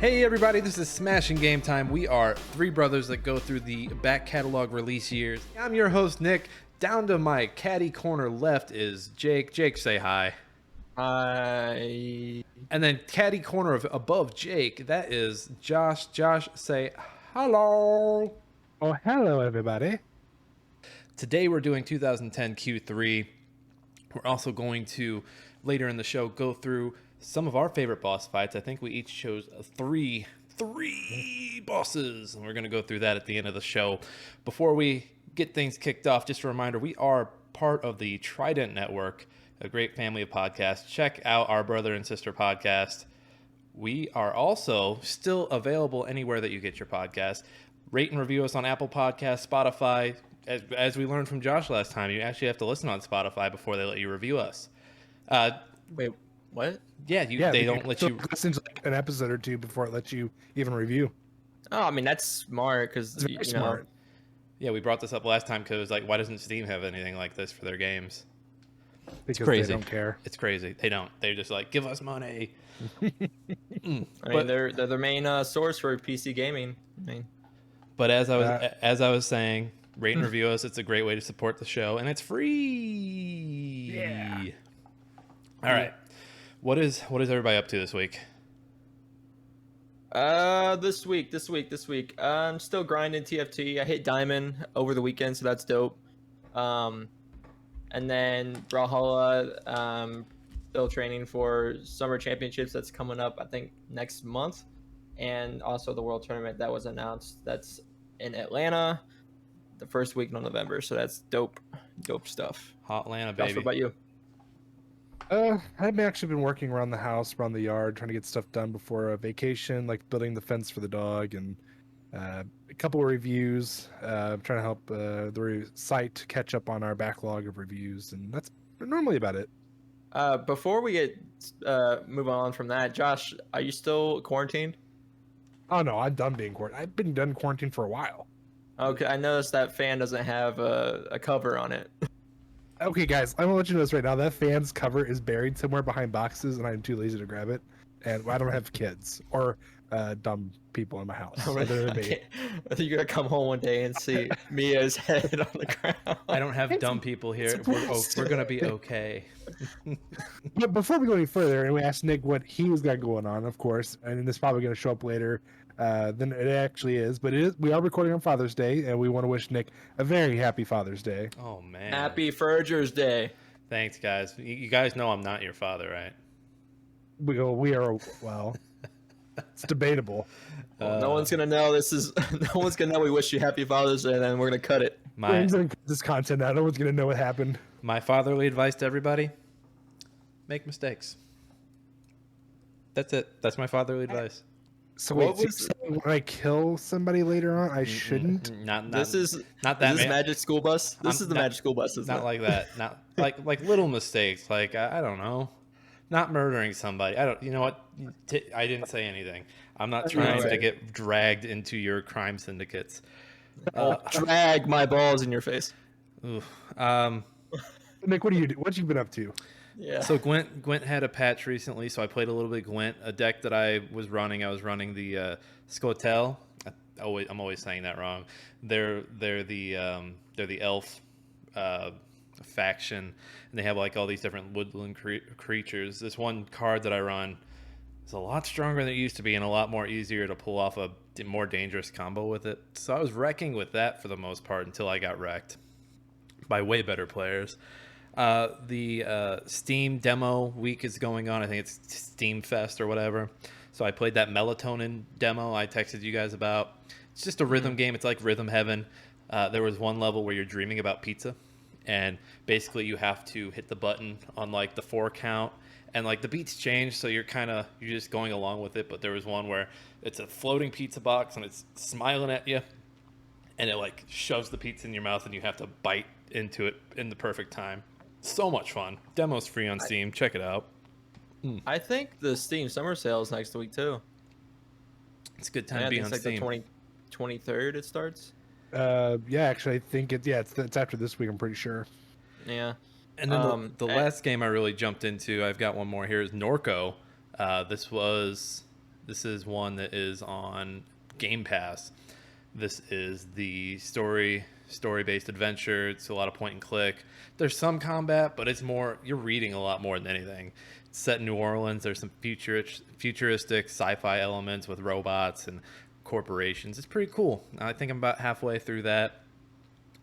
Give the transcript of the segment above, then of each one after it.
Hey everybody, this is Smashing Game Time. We are three brothers that go through the back catalog release years. I'm your host, Nick. Down to my caddy corner left is Jake. Jake, say hi. Hi. And then caddy corner above Jake, that is Josh. Josh, say hello. Oh, hello everybody. Today we're doing 2010 Q3. We're also going to, later in the show, go through some of our favorite boss fights. I think we each chose three bosses, and we're going to go through that at the end of the show. Before we get things kicked off, just a reminder, we are part of the Trident Network, a great family of podcasts. Check out our brother and sister podcast. We are also still available anywhere that you get your podcast. Rate and review us on Apple Podcasts, Spotify. As we learned from Josh last time, you actually have to listen on Spotify before they let you review us. Wait, what? Yeah, they don't let you listen to like an episode or two before it lets you even review. Oh, I mean, that's smart because It's very smart. Yeah, we brought this up last time because why doesn't Steam have anything like this for their games? Because crazy. They don't care. It's crazy. They don't. They're just like, give us money. I mean, they're the main source for PC gaming. But as I was saying, rate and review us. It's a great way to support the show, and it's free. Yeah. All right. What is everybody up to this week? This week. I'm still grinding TFT. I hit Diamond over the weekend, so that's dope. And then Brawlhalla, still training for Summer Championships. That's coming up, I think, next month. And also the World Tournament that was announced. That's in Atlanta, the first week of November. So that's dope stuff. Hot Atlanta, Josh, baby. what about you? I've actually been working around the house, around the yard, trying to get stuff done before a vacation, like building the fence for the dog and a couple of reviews. Trying to help the site catch up on our backlog of reviews, and that's normally about it. Before we get move on from that, Josh, are you still quarantined? Oh no, I'm done being quarantined. I've been done quarantined for a while. Okay, I noticed that fan doesn't have a cover on it. Okay, guys, I'm gonna let you know this right now. That fan's cover is buried somewhere behind boxes, and I'm too lazy to grab it. And I don't have kids or dumb people in my house. Other than me. I think you're gonna come home one day and see Mia's head on the ground. I don't have dumb people here. We're gonna be okay. But before we go any further, and we asked Nick what he's got going on, of course, and this is probably going to show up later than it actually is. But we are recording on Father's Day, and we want to wish Nick a very happy Father's Day. Oh man! Happy Ferger's Day. Thanks, guys. You guys know I'm not your father, right? We are well. It's debatable. Well, no one's gonna know no one's gonna know we wish you happy Father's Day, and then we're gonna cut it. This content now, no one's going to know what happened. My fatherly advice to everybody: make mistakes. That's it. That's my fatherly advice. So wait, when I kill somebody later on, I shouldn't? This is not that. Is this Magic School Bus? This is the Magic School Bus. Not like that. Not like little mistakes. Like I don't know, not murdering somebody. I don't. You know what? I didn't say anything. I'm not trying to get dragged into your crime syndicates. Drag my balls in your face. Ooh. Nick, what you been up to? Yeah. So Gwent had a patch recently, so I played a little bit of Gwent. A deck that I was running the Scotel. I'm always saying that wrong. They're the elf faction, and they have like all these different woodland creatures. This one card that I run is a lot stronger than it used to be, and a lot more easier to pull off a more dangerous combo with it. So I was wrecking with that for the most part until I got wrecked by way better players. The Steam demo week is going on. I think it's Steam Fest or whatever. So I played that Melatonin demo I texted you guys about. It's just a rhythm game. It's like Rhythm Heaven. There was one level where you're dreaming about pizza, and basically you have to hit the button on like the 4 count, and like the beats change, so you're just going along with it. But there was one where it's a floating pizza box and it's smiling at you, and it like shoves the pizza in your mouth, and you have to bite into it in the perfect time. So much fun. Demo's free on Steam. Check it out. I think the Steam Summer Sale is next week too. It's a good time to be on Steam. The 23rd it starts. Yeah, actually, I think it's after this week. I'm pretty sure. Yeah. And then the last game I really jumped into, I've got one more here, is Norco. This was This is one that is on Game Pass. This is the story-based adventure. It's a lot of point and click. There's some combat, but it's more, you're reading a lot more than anything. It's set in New Orleans. There's some futuristic sci-fi elements with robots and corporations. It's pretty cool. I think I'm about halfway through that.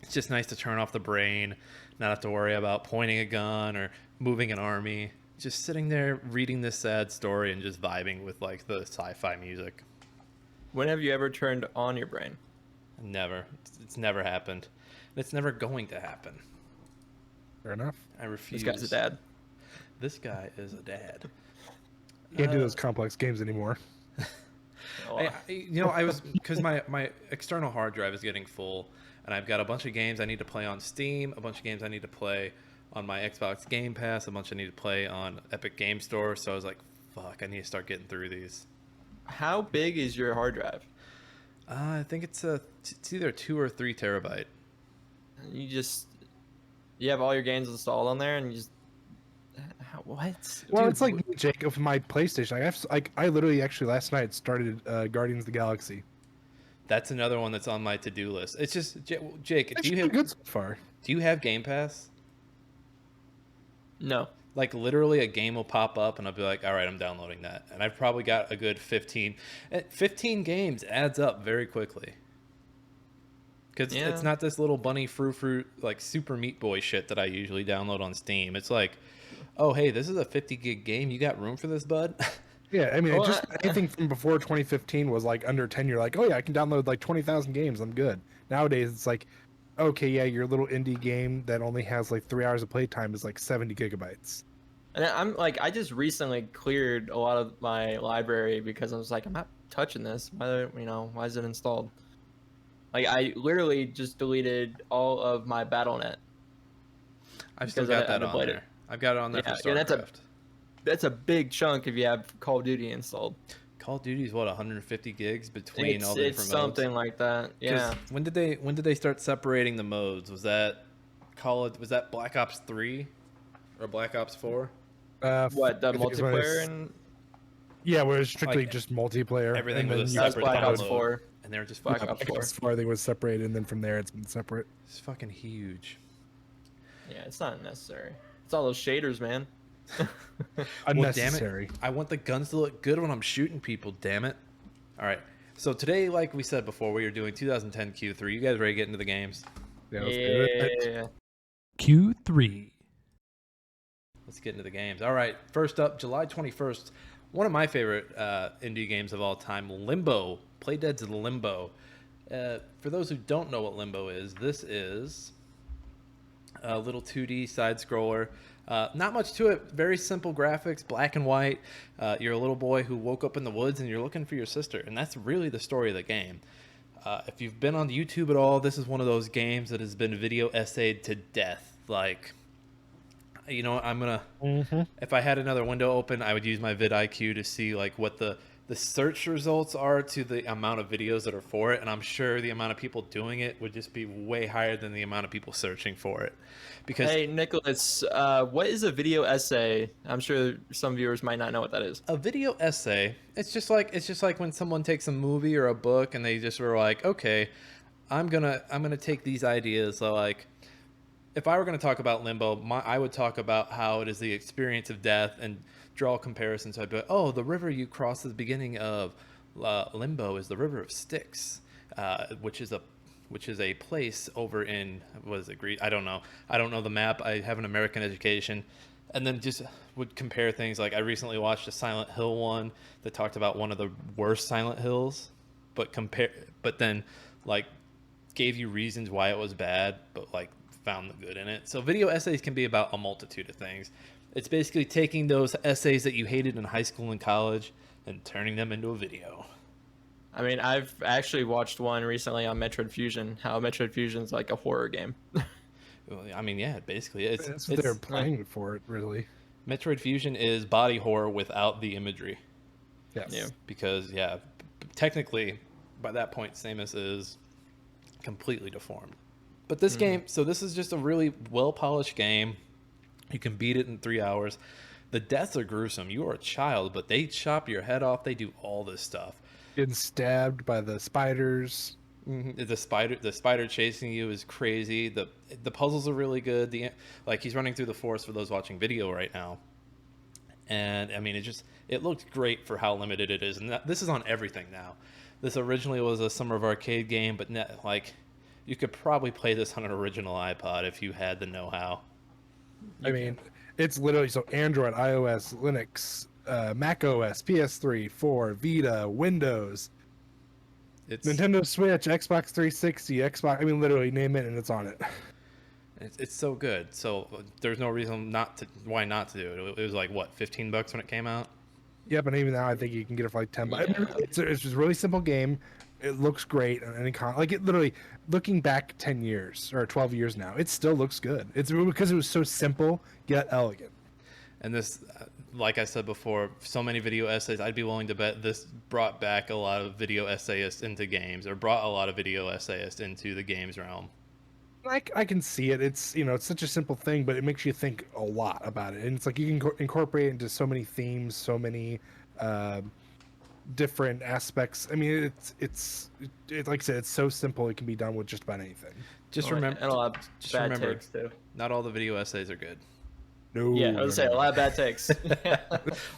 It's just nice to turn off the brain, not have to worry about pointing a gun or moving an army. Just sitting there reading this sad story and just vibing with like the sci-fi music. When have you ever turned on your brain? Never. It's never happened. It's never going to happen. Fair enough. I refuse. This guy's a dad. This guy is a dad. Can't do those complex games anymore. Oh, I was, because my external hard drive is getting full, and I've got a bunch of games I need to play on Steam, a bunch of games I need to play on my Xbox Game Pass, a bunch I need to play on Epic Game Store. So I was like, fuck, I need to start getting through these. How big is your hard drive? I think it's either 2 or 3 terabyte. You have all your games installed on there, and you just what? Well, Dude, it's like me, Jake, with my PlayStation. I literally actually last night started Guardians of the Galaxy. That's another one that's on my to-do list. It's just, Jake, It's do you have good so far. do you have Game Pass? No. Like literally a game will pop up and I'll be like, all right, I'm downloading that. And I've probably got a good 15 games adds up very quickly. Because Yeah. it's not this little bunny fruit like Super Meat Boy shit that I usually download on Steam. It's like, oh, hey, this is a 50 gig game. You got room for this, bud? Yeah, I mean, Well, just anything from before 2015 was like under 10. You're like, oh yeah, I can download like 20,000 games. I'm good. Nowadays, it's like, okay, yeah, your little indie game that only has like 3 hours of playtime is like 70 gigabytes. And I'm like, I just recently cleared a lot of my library because I was like, I'm not touching this. Why is it installed? Like, I literally just deleted all of my BattleNet. I've still Because got I that haven't on played there. I've got it on there Yeah, for yeah, Starcraft. That's a big chunk if you have Call of Duty installed. Call of Duty is what, 150 gigs between all the It's different something modes? like that. 'Cause Yeah. When did they start separating the modes? Was that Black Ops 3 or Black Ops 4? What, the I think it's when multiplayer it's- and Yeah, where it's strictly Like, just multiplayer. everything and was then a you that's separate Black Ops download. 4. And they were just Black fucking, Ops Black 4. Ops 4, I think, was separated, and then from there it's been separate. it's fucking huge. Yeah, it's not necessary. It's all those shaders, man. Unnecessary. I want the guns to look good when I'm shooting people, damn it. All right. So today, like we said before, we are doing 2010 Q3. You guys ready to get into the games? Yeah, let's do it. Yeah. Q3. Let's get into the games. All right. First up, July 21st. One of my favorite indie games of all time, Limbo. Playdead's Limbo. For those who don't know what Limbo is, this is a little 2D side scroller. Not much to it. Very simple graphics, black and white. You're a little boy who woke up in the woods and you're looking for your sister. And that's really the story of the game. If you've been on YouTube at all, this is one of those games that has been video essayed to death. Like, you know, I'm going to, if I had another window open, I would use my vidIQ to see like what the search results are to the amount of videos that are for it. And I'm sure the amount of people doing it would just be way higher than the amount of people searching for it. Because Hey, Nicholas, what is a video essay? I'm sure some viewers might not know what that is. a video essay, it's just like when someone takes a movie or a book and they just were like, okay, I'm gonna take these ideas. So like, if I were gonna talk about Limbo, I would talk about how it is the experience of death and draw comparisons. So I'd be like, oh, the river you cross at the beginning of Limbo is the River of Styx, which is a place over in, what is it, Greece? I don't know the map. I have an American education. And then just would compare things. Like I recently watched a Silent Hill one that talked about one of the worst Silent Hills, but then like gave you reasons why it was bad, but like found the good in it. So video essays can be about a multitude of things. It's basically taking those essays that you hated in high school and college and turning them into a video. I mean, I've actually watched one recently on Metroid Fusion, how Metroid Fusion's like a horror game. Well, I mean, yeah, basically That's what they're playing for it, really. Metroid Fusion is body horror without the imagery. Yes. Yeah. Because, yeah, technically, by that point, Samus is completely deformed. But this game, so this is just a really well-polished game. You can beat it in 3 hours. the deaths are gruesome. You are a child, but they chop your head off. They do all this stuff. Getting stabbed by the spiders. The spider chasing you is crazy. The puzzles are really good. Like he's running through the forest for those watching video right now, and I mean it looked great for how limited it is. And this is on everything now. This originally was a Summer of Arcade game, but like you could probably play this on an original iPod if you had the know-how. I mean, it's literally so Android, iOS, Linux, Mac OS, PS3, 4, Vita, Windows. It's Nintendo Switch, Xbox 360, Xbox. I mean, literally name it and it's on it. It's so good. So there's no reason why not to do it. It was like what, $15 when it came out. Yep, and even now I think you can get it for like $10. Yeah. It's just a really simple game. It looks great on any like it literally looking back 10 years or 12 years now, it still looks good. It's because it was so simple yet elegant. And this, like I said before, so many video essays, I'd be willing to bet this brought back a lot of video essayists into games, or brought a lot of video essayists into the games realm. I can see it. It's, it's such a simple thing, but it makes you think a lot about it. And it's like you can incorporate it into so many themes, so many different aspects. I mean, it's like I said, it's so simple. It can be done with just about anything. Just remember, and a lot of bad takes too. Not all the video essays are good. No, yeah, I was saying a lot of bad takes. A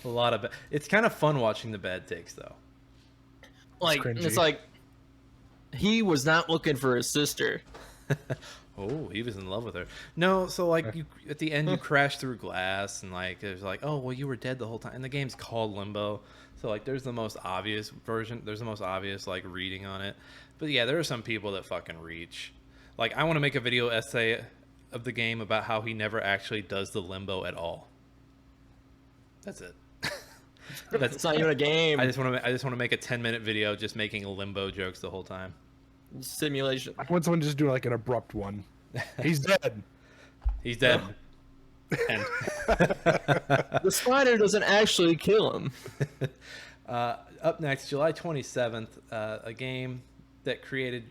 lot of it's kind of fun watching the bad takes though. Like it's like he was not looking for his sister. Oh, he was in love with her. No, so like you at the end you crash through glass and like there's like, oh well, you were dead the whole time. And the game's called Limbo, so like there's the most obvious version. There's the most obvious like reading on it. But yeah, there are some people that fucking reach. Like I want to make a video essay of the game about how he never actually does the limbo at all. That's it. It's not even a game. I just want to make a 10-minute video just making limbo jokes the whole time. Simulation. I want someone to just do like an abrupt one. He's dead. He's dead. And the spider doesn't actually kill him. Up next, July 27th, a game that created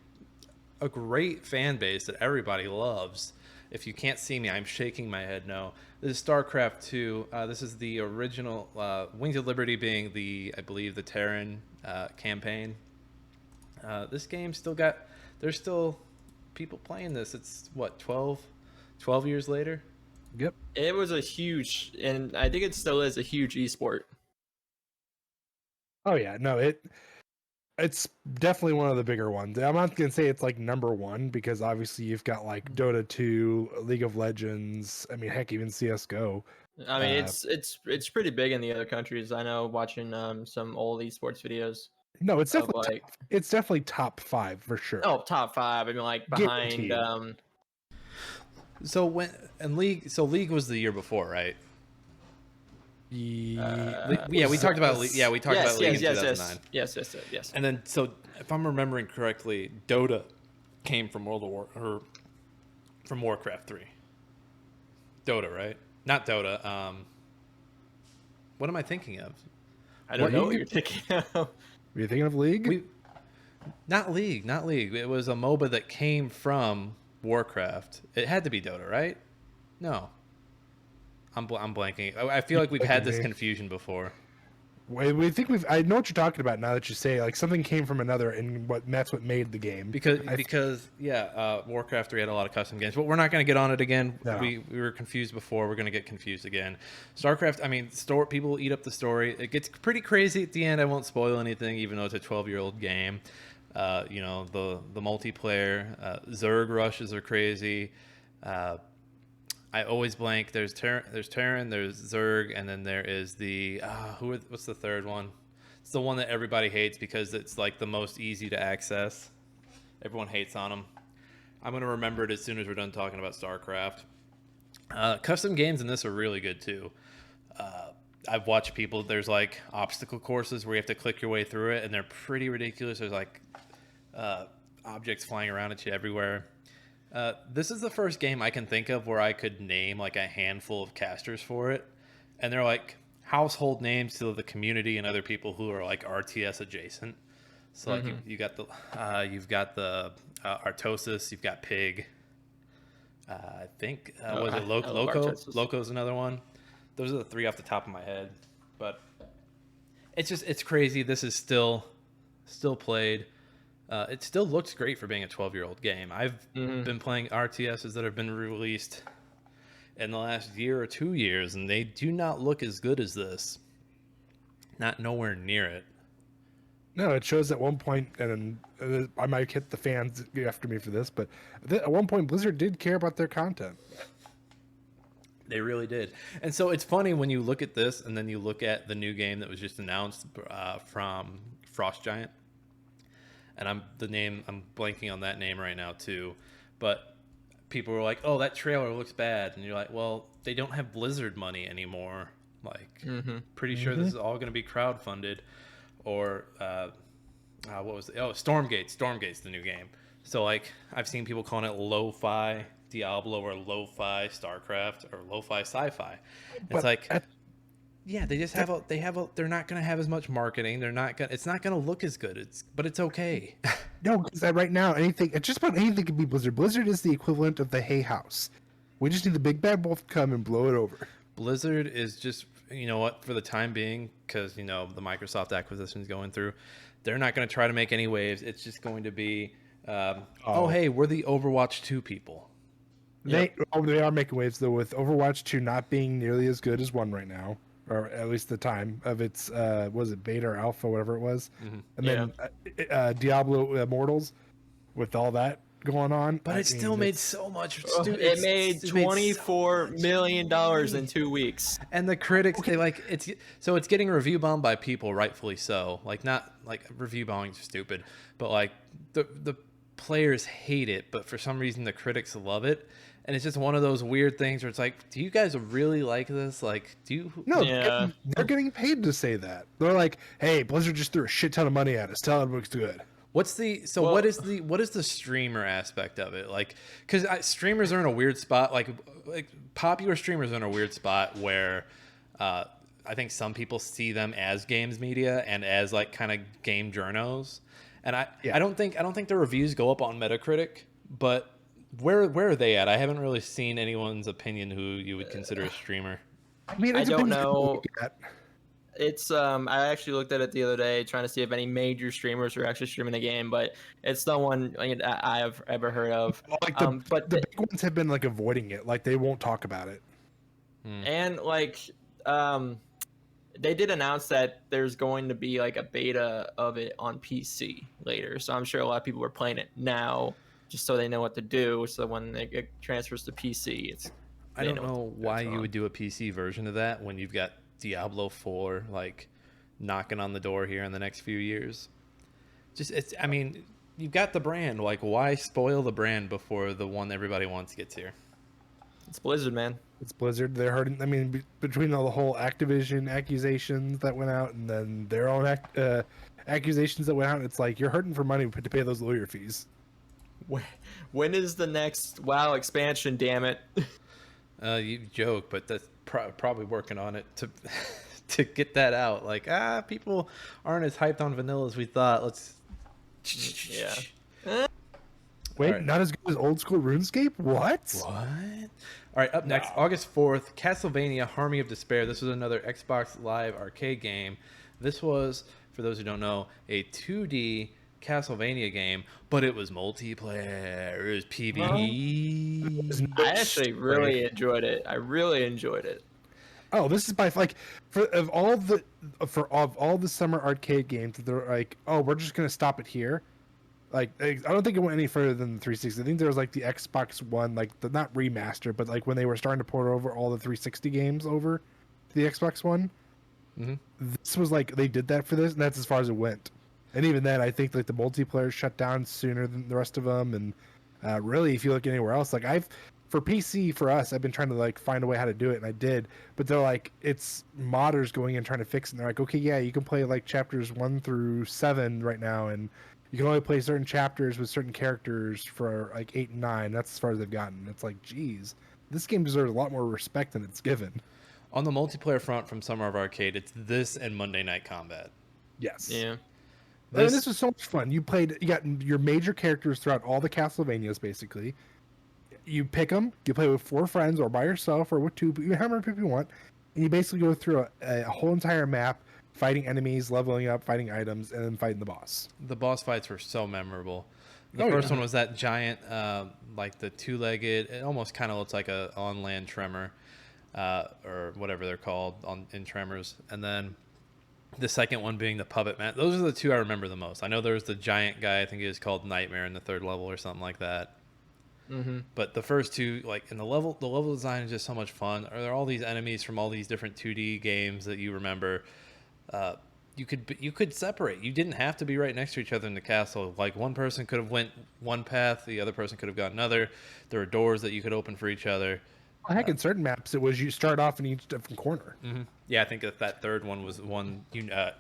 a great fan base that everybody loves. If you can't see me, I'm shaking my head no. This is Starcraft 2. This is the original, Wings of Liberty being I believe, the Terran campaign. This game there's still people playing this. It's what, 12 years later? Yep. It was a huge, and I think it still is a huge esport. Oh yeah, no, it's definitely one of the bigger ones. I'm not gonna say it's like number one because obviously you've got like Dota 2, League of Legends. I mean, heck, even CS:GO. I mean, it's pretty big in the other countries. I know watching some old esports videos. No, it's definitely it's definitely top 5 for sure. Oh, top 5. I mean, like behind. League was the year before, right? Yeah, we talked about League. Yeah, we talked about League in 2009. Yes. And then, so if I'm remembering correctly, Dota came from from Warcraft 3. Dota, right? Not Dota. What am I thinking of? I don't know what you're thinking of. Are you thinking of League? Not League. It was a MOBA that came from Warcraft. It had to be Dota, right? No. I'm blanking. I feel like we've had this confusion before. We think I know what you're talking about now that you say like something came from another, and that's what made the game. Because Warcraft 3 had a lot of custom games, but we're not going to get on it again. No. We were confused before. We're going to get confused again. Starcraft. I mean, people eat up the story. It gets pretty crazy at the end. I won't spoil anything, even though it's a 12-year-old game. The multiplayer Zerg rushes are crazy. I always blank. There's Terran, there's Zerg, and then there is what's the third one? It's the one that everybody hates because it's like the most easy to access. Everyone hates on them. I'm gonna remember it as soon as we're done talking about StarCraft. Custom games in this are really good too. I've watched people. There's like obstacle courses where you have to click your way through it, and they're pretty ridiculous. There's like objects flying around at you everywhere. This is the first game I can think of where I could name like a handful of casters for it, and they're like household names to the community and other people who are like RTS adjacent. So like you've got the Artosis, you've got Pig. I think was it Loco's another one. those are the three off the top of my head. But it's crazy. This is still played. It still looks great for being a 12-year-old game. I've been playing RTSs that have been released in the last year or 2 years, and they do not look as good as this. Not nowhere near it. No, it shows at one point, and I might hit the fans after me for this, but at one point Blizzard did care about their content. They really did. And so it's funny when you look at this and then you look at the new game that was just announced from Frost Giant. And I'm blanking on that name right now too. But people were like, "Oh, that trailer looks bad." And you're like, "Well, they don't have Blizzard money anymore. Like, pretty sure this is all going to be crowdfunded." Or what was it? Oh, Stormgate. Stormgate's the new game. So like I've seen people calling it lo-fi Diablo or lo-fi Starcraft or lo-fi sci-fi. It's like yeah, they just have they're not going to have as much marketing. It's not going to look as good. But it's okay. No, because right now just about anything can be Blizzard. Blizzard is the equivalent of the Hay House. We just need the big bad wolf to come and blow it over. Blizzard is just, you know what, for the time being, because the Microsoft acquisition is going through, they're not going to try to make any waves. It's just going to be, hey, we're the Overwatch 2 people. They are making waves though, with Overwatch 2 not being nearly as good as 1 right now, or at least the time of its was it beta or alpha, whatever it was, and then Diablo Immortals with all that going on. But it still made so much. It made $24 million in 2 weeks. And the critics, it's getting review bombed by people, rightfully so. Like, not like review bombing is stupid, but like the players hate it, but for some reason the critics love it. And it's just one of those weird things where it's like, do you guys really like this? Like, do you? No, they're getting paid to say that. They're like, hey, Blizzard just threw a shit ton of money at us. Tell it looks good. What is the streamer aspect of it? Like, because streamers are in a weird spot. Like popular streamers are in a weird spot where I think some people see them as games media and as like kind of game journos. And I don't think their reviews go up on Metacritic, but where are they at? I haven't really seen anyone's opinion who you would consider a streamer. I mean, I don't know. It's I actually looked at it the other day trying to see if any major streamers are actually streaming the game, but it's no one I have ever heard of. Like but the big ones have been like avoiding it, like they won't talk about it. And like they did announce that there's going to be like a beta of it on PC later, so I'm sure a lot of people are playing it now just so they know what to do. So when it transfers to PC, I don't know why you would do a PC version of that when you've got Diablo 4 like knocking on the door here in the next few years. You've got the brand. Like, why spoil the brand before the one everybody wants gets here? It's Blizzard, man. It's Blizzard. They're hurting. I mean, between all the whole Activision accusations that went out and then their own accusations that went out, it's like you're hurting for money to pay those lawyer fees. When is the next WoW expansion, damn it? You joke, but that's probably working on it to get that out. Like, people aren't as hyped on vanilla as we thought. Let's Wait, right. Not as good as old school RuneScape? What? All right, up next, August 4th, Castlevania Harmony of Despair. This was another Xbox Live arcade game. This was, for those who don't know, a 2D Castlevania game, but it was multiplayer. It was PvE. I actually really enjoyed it. Oh, this is by like of all the summer arcade games that they're like, oh, we're just gonna stop it here. Like, I don't think it went any further than the 360. I think there was like the Xbox One, like the not remaster, but like when they were starting to port over all the 360 games over to the Xbox One. This was like they did that for this, and that's as far as it went. And even then, I think like the multiplayer shut down sooner than the rest of them. And really, if you look anywhere else, like for PC, for us, I've been trying to like find a way how to do it, and I did. But they're like, it's modders going in trying to fix it. And they're like, okay, yeah, you can play like chapters 1 through 7 right now, and you can only play certain chapters with certain characters for like 8 and 9. That's as far as they've gotten. It's like, geez, this game deserves a lot more respect than it's given. On the multiplayer front from Summer of Arcade, it's this and Monday Night Combat. Yes. Yeah. This was so much fun. You got your major characters throughout all the Castlevanias, basically. You pick them, you play with 4 friends or by yourself or with 2, however many people you want. And you basically go through a whole entire map, fighting enemies, leveling up, fighting items, and then fighting the boss. The boss fights were so memorable. The Oh, first yeah. one was that giant, like the two-legged. It almost kind of looks like a on-land tremor, or whatever they're called in Tremors. And then the second one being the puppet man. Those are the two I remember the most. I know there was the giant guy. I think he was called Nightmare in the third level or something like that. Mm-hmm. But the first two, like, and the level design is just so much fun. Are there all these enemies from all these different 2D games that you remember? You could separate. You didn't have to be right next to each other in the castle. Like, one person could have went one path, the other person could have gone another. There were doors that you could open for each other. Well, heck, in certain maps, it was you start off in each different corner. Mm-hmm. Yeah, I think that third one was one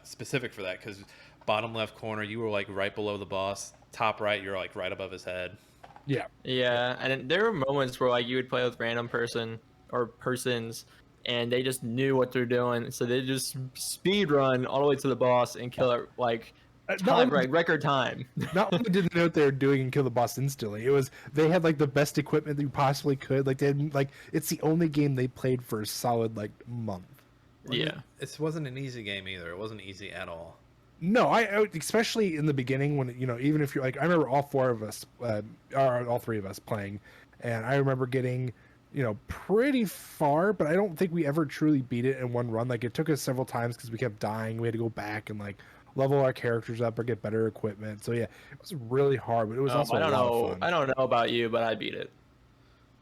specific for that, because bottom left corner, you were like right below the boss. Top right, you're like right above his head. Yeah. Yeah, and there were moments where like you would play with random person or persons, and they just knew what they're doing, so they just speed run all the way to the boss and kill it like record time. Not only did they know what they were doing and kill the boss instantly, it was they had like the best equipment that you possibly could. Like they had, like it's the only game they played for a solid like month. Yeah, It wasn't an easy game either. It wasn't easy at all. No, I especially in the beginning when even if you're like I remember all four of us, or all three of us playing, and I remember getting pretty far, but I don't think we ever truly beat it in one run. Like it took us several times because we kept dying. We had to go back and like level our characters up or get better equipment. So yeah, it was really hard, but it was also I don't a lot know. of fun. I don't know about you, but I beat it.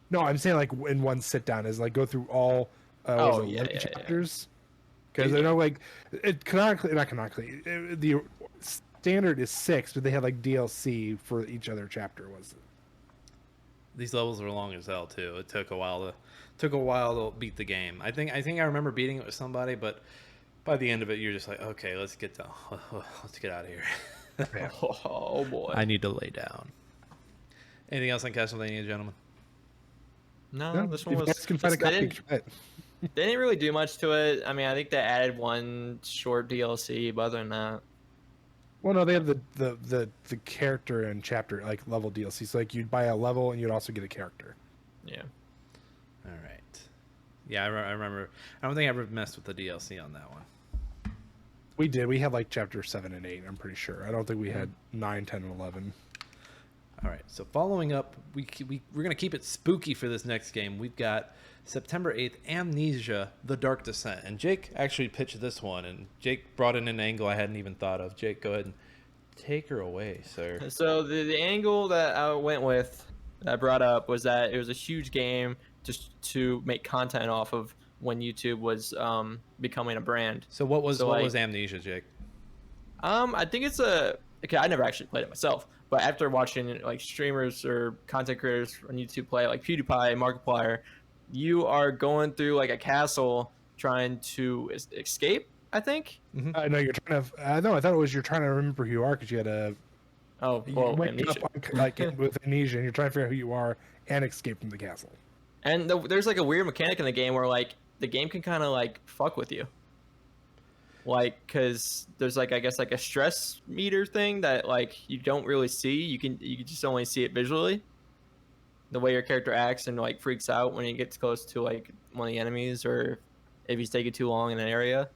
No, I'm saying like in one sit down is like go through all Oh, yeah, 11 yeah. chapters. Because I know like not canonically, the standard is 6, but they had like DLC for each other chapter. Was These levels were long as hell too. It took a while to beat the game. I think I remember beating it with somebody, but by the end of it, you're just like, okay, let's get out of here. Yeah. Oh boy. I need to lay down. Anything else on Castlevania, gentlemen? No, this if one you was. guys can find a they copy, didn't- try it. They didn't really do much to it. I mean, I think they added one short DLC, but other than that, Well, no, they have the character and chapter like level DLC. So like you'd buy a level and you'd also get a character. yeah. All right. Yeah, I remember. I don't think I ever messed with the DLC on that one. We did. We had like chapter 7 and 8. I'm pretty sure. I don't think we had 9, 10, and 11. All right. So following up, we're gonna keep it spooky for this next game. We've got September 8th, Amnesia: The Dark Descent, and Jake actually pitched this one, and Jake brought in an angle I hadn't even thought of. Jake, go ahead and take her away, sir. So the angle that I went with, that I brought up, was that it was a huge game just to make content off of when YouTube was becoming a brand. So what was So, Amnesia, Jake? I think it's okay. I never actually played it myself, but after watching like streamers or content creators on YouTube play, like PewDiePie, Markiplier, you are going through like a castle trying to escape. I think. I know you're trying to. No, I thought it was you're trying to remember who you are because you had a. Oh, You well, wake Amnesia. up like with amnesia, and you're trying to figure out who you are and escape from the castle. And there's like a weird mechanic in the game where like the game can kind of like fuck with you. Like, cause there's like I guess like a stress meter thing that like you don't really see. You can just only see it visually. The way your character acts and like freaks out when he gets close to like one of the enemies or if he's taking too long in an area.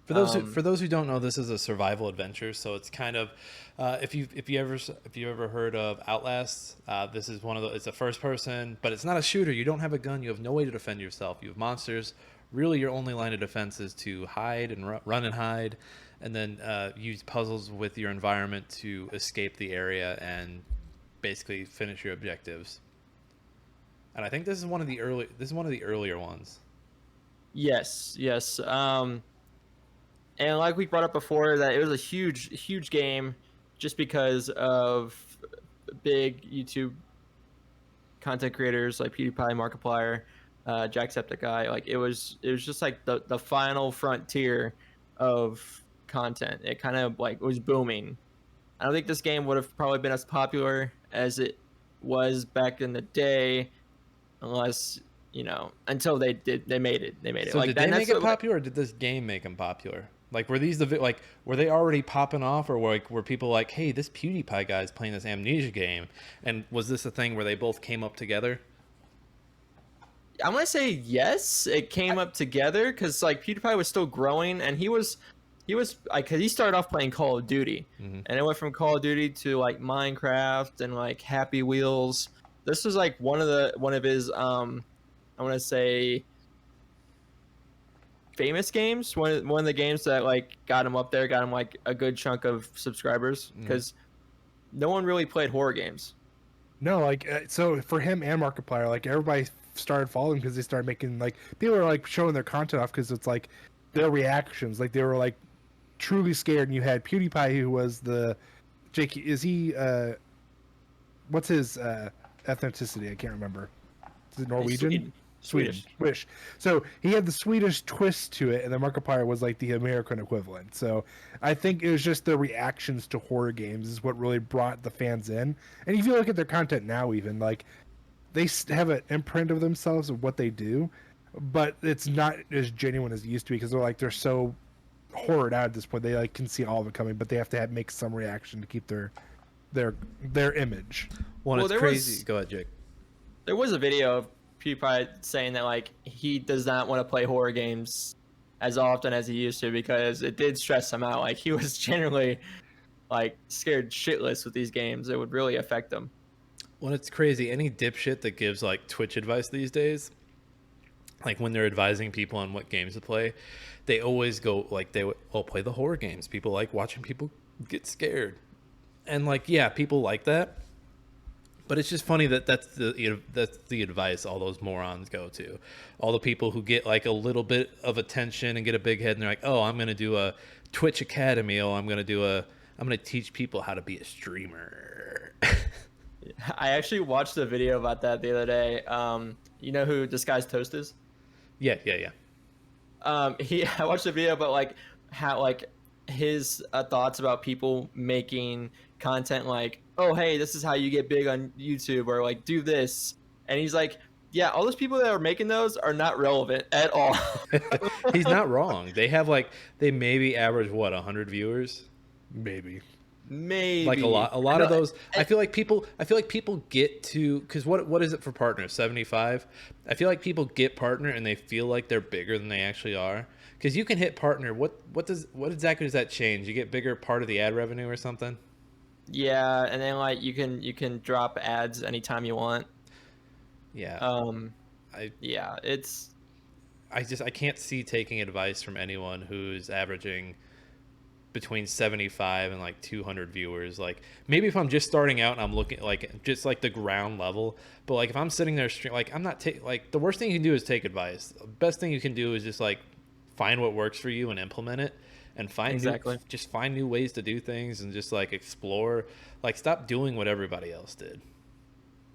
For those who don't know, this is a survival adventure, so it's kind of if you ever heard of Outlast, this is one of the. It's a first person, but it's not a shooter. You don't have a gun. You have no way to defend yourself. You have monsters. Really, your only line of defense is to hide and run and hide, and then use puzzles with your environment to escape the area and basically finish your objectives. And I think this is one of the earlier ones. Yes. And like we brought up before, that it was a huge game, just because of big YouTube content creators like PewDiePie, Markiplier, Jacksepticeye. Like it was just like the final frontier of content. It kind of like was booming. I don't think this game would have probably been as popular as it was back in the day, unless until they made it. So like did they make it popular, or did this game make them popular? Like, were these were they already popping off, or were people like, hey, this PewDiePie guy's playing this Amnesia game, and was this a thing where they both came up together? I'm gonna say yes. It came up together because like PewDiePie was still growing, and he was like, cause he started off playing Call of Duty, and it went from Call of Duty to like Minecraft and like Happy Wheels. This was like one of his I want to say famous games. One of the games that like got him up there, got him like a good chunk of subscribers because no one really played horror games. No, like so for him and Markiplier, like everybody started following because they started making like people are like showing their content off because it's like their reactions, like they were like truly scared. And you had PewDiePie, who was the Jake. Is he? What's his ethnicity? I can't remember. Is it Norwegian? Swedish. So he had the Swedish twist to it, and then Markiplier was like the American equivalent. So I think it was just the reactions to horror games is what really brought the fans in. And if you look at their content now, even like they have an imprint of themselves of what they do, but it's not as genuine as it used to be because they're so horrored out at this point. They like can see all of it coming, but they have to make some reaction to keep their image. Well, it's crazy. Go ahead, Jake. There was a video of PewDiePie saying that like he does not want to play horror games as often as he used to because it did stress him out. Like he was generally like scared shitless with these games. It would really affect him. Well, it's crazy. Any dipshit that gives like Twitch advice these days, like when they're advising people on what games to play, they always go like play the horror games. People like watching people get scared, and like yeah, people like that. But it's just funny that that's the advice all those morons go to. All the people who get like a little bit of attention and get a big head and they're like, oh, I'm going to do a Twitch Academy. Oh, I'm going to teach people how to be a streamer. I actually watched a video about that the other day. You know who Disguised Toast is? Yeah. I watched a video about like how like his thoughts about people making content like, oh hey, this is how you get big on YouTube, or like do this, and he's like, yeah, all those people that are making those are not relevant at all. He's not wrong. They maybe average 100 viewers, maybe like a lot of those. I feel like people get to, because what is it for partner 75? I feel like people get partner and they feel like they're bigger than they actually are, because you can hit partner. What exactly does that change? You get bigger part of the ad revenue or something? Yeah, and then like you can drop ads anytime you want. Yeah. I can't see taking advice from anyone who's averaging between 75 and like 200 viewers. Like maybe if I'm just starting out and I'm looking like just like the ground level, but like if I'm sitting there like I'm not like the worst thing you can do is take advice. The best thing you can do is just like find what works for you and implement it. And find new ways to do things and just like explore. Like stop doing what everybody else did.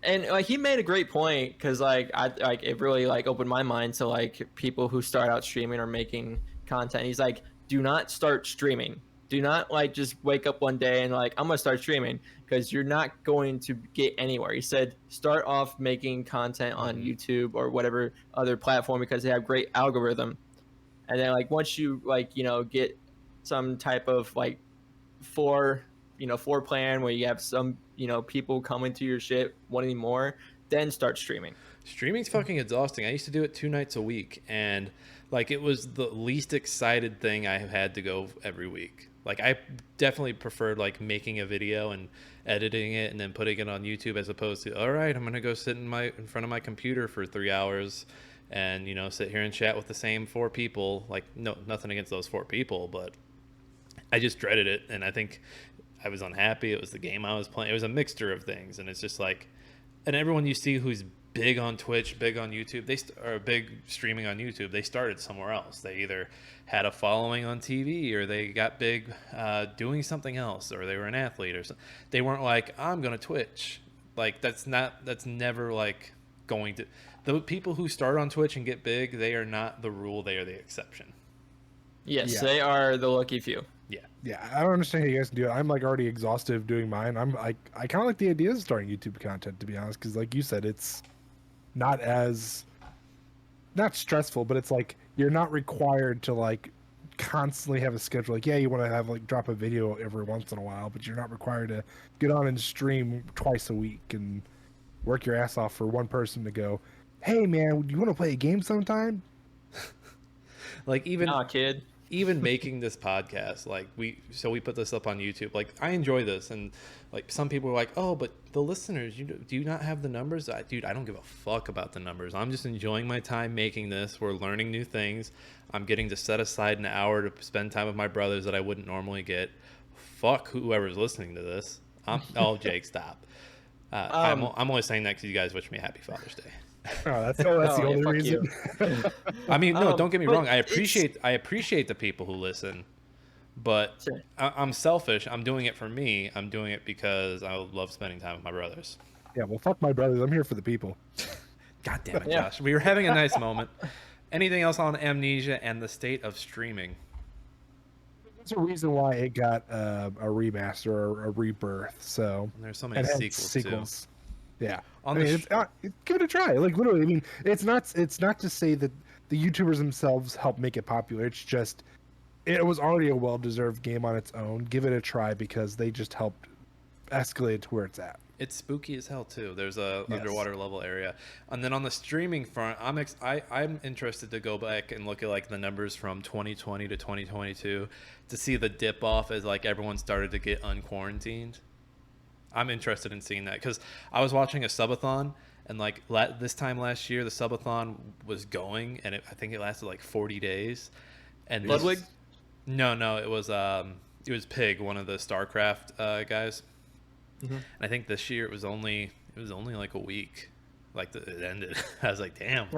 And like he made a great point, because like it really like opened my mind to like people who start out streaming or making content. He's like, do not start streaming. Do not like just wake up one day and like I'm gonna start streaming, because you're not going to get anywhere. He said start off making content on YouTube or whatever other platform, because they have great algorithm. And then like once you like get some type of like floor plan where you have some people coming to your shit wanting more, then start streaming. Streaming's fucking exhausting. I used to do it 2 nights a week, and like it was the least excited thing I have had to go every week. Like I definitely preferred like making a video and editing it and then putting it on YouTube, as opposed to, all right, I'm gonna go sit in front of my computer for 3 hours and sit here and chat with the same 4 people. Like no, nothing against those 4 people, but I just dreaded it, and I think I was unhappy. It was the game I was playing. It was a mixture of things, and it's just like, and everyone you see who's big on Twitch, big on YouTube, are big streaming on YouTube, they started somewhere else. They either had a following on TV, or they got big doing something else, or they were an athlete or something. They weren't like, I'm gonna Twitch. Like that's never like going to. The people who start on Twitch and get big, they are not the rule. They are the exception. Yes, They are the lucky few. Yeah, I don't understand how you guys can do it. I'm like already exhausted doing mine. I kind of like the idea of starting YouTube content, to be honest, because like you said, it's not stressful, but it's like you're not required to like constantly have a schedule. Like, yeah, you want to have like drop a video every once in a while, but you're not required to get on and stream twice a week and work your ass off for one person to go, hey man, do you want to play a game sometime? Like Nah, kid. even making this podcast, like we put this up on YouTube. Like I enjoy this, and like some people are like, oh, but the listeners, do you not have the numbers? Dude, I don't give a fuck about the numbers. I'm just enjoying my time making this. We're learning new things. I'm getting to set aside an hour to spend time with my brothers that I wouldn't normally get. Fuck whoever's listening to this. Oh, Jake, stop. I'm only saying that because you guys wish me a happy Father's Day. That's the Oh, yeah, only fuck reason. I mean, no, don't get me but wrong. I appreciate the people who listen, but Sure. I'm selfish. I'm doing it for me. I'm doing it because I love spending time with my brothers. Yeah, well, fuck my brothers. I'm here for the people. God damn it, Yeah. Josh. We were having a nice moment. Anything else on Amnesia and the state of streaming? There's a reason why it got a remaster or a rebirth. So And there's so many and hence sequels, too. Yeah, On I the mean, sh- give it a try. Like literally, I mean, it's not to say that the YouTubers themselves helped make it popular. It's just it was already a well-deserved game on its own. Give it a try because they just helped escalate it to where it's at. It's spooky as hell too. There's a Yes. underwater level area, and then on the streaming front, I'm interested to go back and look at like the numbers from 2020 to 2022 to see the dip off as like everyone started to get unquarantined. I'm interested in seeing that because I was watching a subathon, and like this time last year, the subathon was going, and I think it lasted like 40 days. And Ludwig? No, it was Pig, one of the Starcraft guys. Mhm. And I think this year it was only like a week, like it ended. I was like, damn,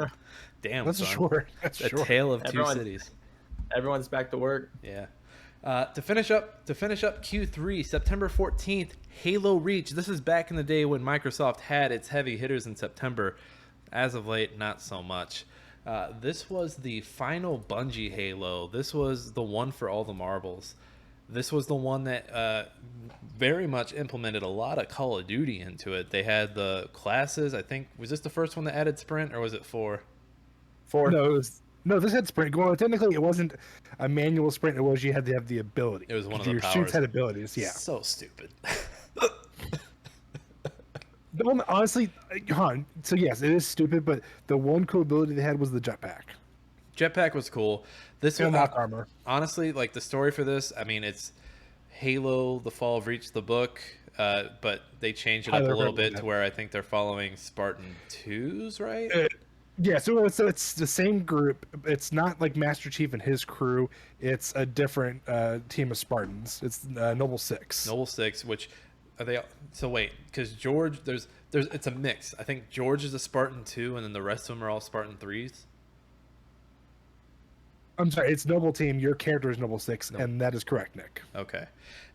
That's son. short. That's A short. tale of Everyone- two cities. Everyone's back to work. Yeah. To finish up Q3, September 14th, Halo Reach. This is back in the day when Microsoft had its heavy hitters in September. As of late, not so much. This was the final Bungie Halo. This was the one for all the marbles. This was the one that very much implemented a lot of Call of Duty into it. They had the classes. I think, was this the first one that added sprint, or was it 4? No, this had sprint. Well, technically, it wasn't a manual sprint. It was you had to have the ability. It was one of Your the powers. suits had abilities. Yeah. So stupid. The one, honestly, Han. So yes, it is stupid, but the one cool ability they had was the jetpack Jetpack was cool. This and one, lock armor. honestly, like the story for this, I mean, it's Halo: The Fall of Reach, the book, but they changed it up a Highly little bit recommend to it. where I think they're following Spartan 2s, right? Yeah, so it's the same group. It's not like Master Chief and his crew. It's a different team of Spartans. It's Noble Six. Noble 6, which are they? So wait, because George, there's it's a mix. I think George is a Spartan 2, and then the rest of them are all Spartan 3s. I'm sorry, it's Noble Team. Your character is Noble Six, and that is correct, Nick. Okay.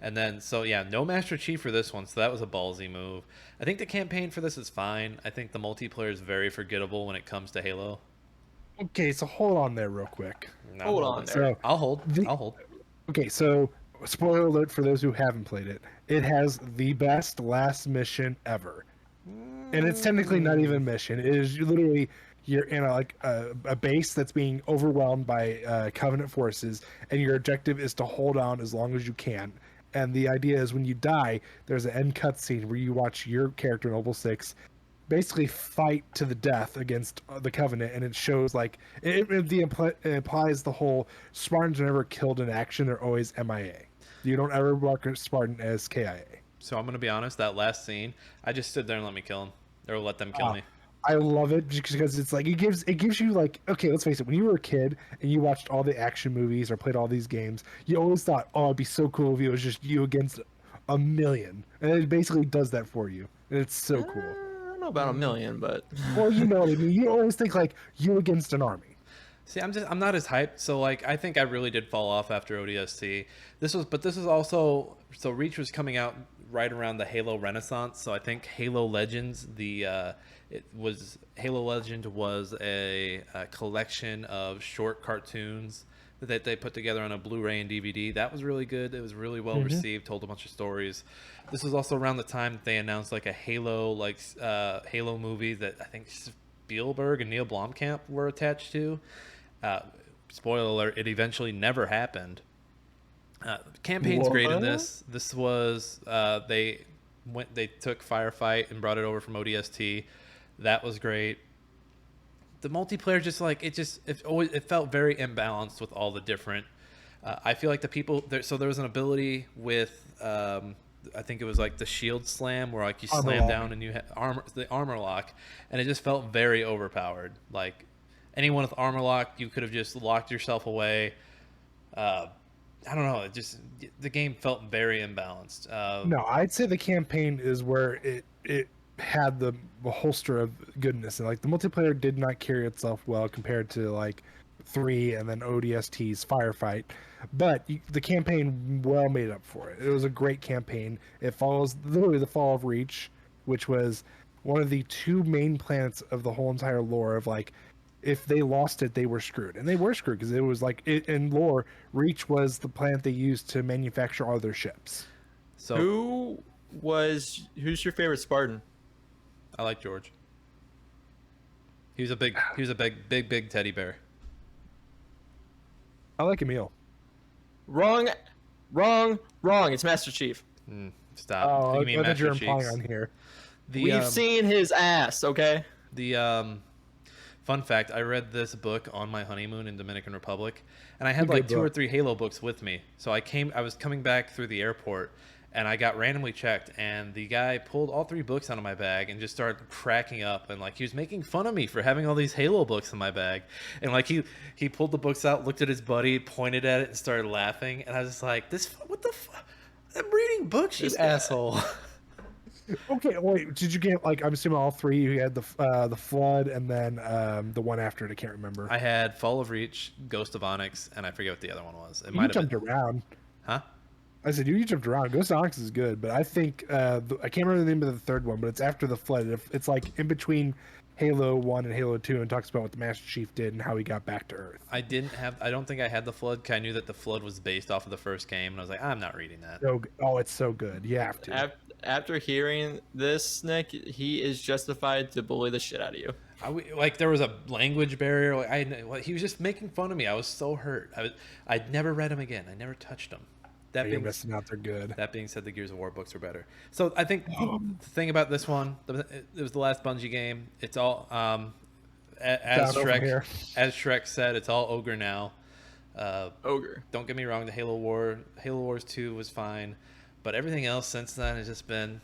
And then, so yeah, no Master Chief for this one, so that was a ballsy move. I think the campaign for this is fine. I think the multiplayer is very forgettable when it comes to Halo. Okay, so hold on there real quick. No, Hold on there. So I'll hold. The- I'll hold. Okay, so spoiler alert for those who haven't played it. It has the best last mission ever, and it's technically not even a mission. It is literally you're in a base that's being overwhelmed by Covenant forces, and your objective is to hold on as long as you can. And the idea is when you die, there's an end cutscene where you watch your character Noble Six basically fight to the death against the Covenant, and it shows like it implies the whole Spartans are never killed in action; they're always MIA. You don't ever mark a Spartan as KIA. So I'm gonna be honest. That last scene, I just stood there and let me kill him, or let them kill me. I love it just because it's like it gives you like, okay, let's face it, when you were a kid and you watched all the action movies or played all these games, you always thought, oh, it'd be so cool if it was just you against a million, and it basically does that for you, and it's so cool. I don't know about a million, but Well, you know what I mean. You always think like you against an army. See, I'm not as hyped. So like, I think I really did fall off after ODST. This was also, so Reach was coming out right around the Halo Renaissance. So I think Halo Legends, Halo Legend was a collection of short cartoons that they put together on a Blu-ray and DVD. That was really good. It was really well received. Told a bunch of stories. This was also around the time that they announced like a Halo Halo movie that I think Spielberg and Neil Blomkamp were attached to. Spoiler alert: it eventually never happened. Campaign's great in this. This was they took Firefight and brought it over from ODST. That was great. the multiplayer just like it felt very imbalanced with all the different. I feel like the people there. So there was an ability with I think it was like the shield slam where like you Armor slam lock. down and you had the armor lock, and it just felt very overpowered. Like anyone with armor lock, you could have just locked yourself away. I don't know. The game felt very imbalanced. No, I'd say the campaign is where it had the holster of goodness, and like the multiplayer did not carry itself well compared to like 3 and then ODST's Firefight, but the campaign well made up for it. It was a great campaign. It follows literally the fall of Reach, which was one of the 2 main planets of the whole entire lore of like, if they lost it, they were screwed. And they were screwed because it was like, in lore, Reach was the planet they used to manufacture all their ships. So who's your favorite Spartan? I like George. He was a big teddy bear. I like Emil. Wrong. It's Master Chief. Stop. Oh, You mean I thought Master you were implying Chiefs. on here. We've seen his ass, okay? Fun fact, I read this book on my honeymoon in Dominican Republic, and I had Good like 2 or book. 3 Halo books with me. So I was coming back through the airport, and I got randomly checked, and the guy pulled all 3 books out of my bag and just started cracking up, and like he was making fun of me for having all these Halo books in my bag. And like he pulled the books out, looked at his buddy, pointed at it, and started laughing. And I was just like, what the fuck? I'm reading books, you asshole. Okay, wait. Did you get like? I'm assuming all 3. You had the Flood, and then the one after it. I can't remember. I had Fall of Reach, Ghost of Onyx, and I forget what the other one was. It You might have jumped been, around. huh? I said you jumped around. Ghost of Onyx is good, but I think I can't remember the name of the 3rd one, but it's after the Flood. It's like in between Halo 1 and Halo 2, and talks about what the Master Chief did and how he got back to Earth. I don't think I had the Flood, 'cause I knew that the Flood was based off of the first game, and I was like, I'm not reading that. It's so good. You have to. After hearing this, Nick, he is justified to bully the shit out of you. Like there was a language barrier. Like he was just making fun of me. I was so hurt. I'd never read him again. I never touched him. You're missing out. They're good. That being said, the Gears of War books are better. So I think the thing about this one, it was the last Bungie game. It's all as Shrek said, it's all ogre now. Ogre. Don't get me wrong, the Halo Wars 2 was fine, but everything else since then has just been.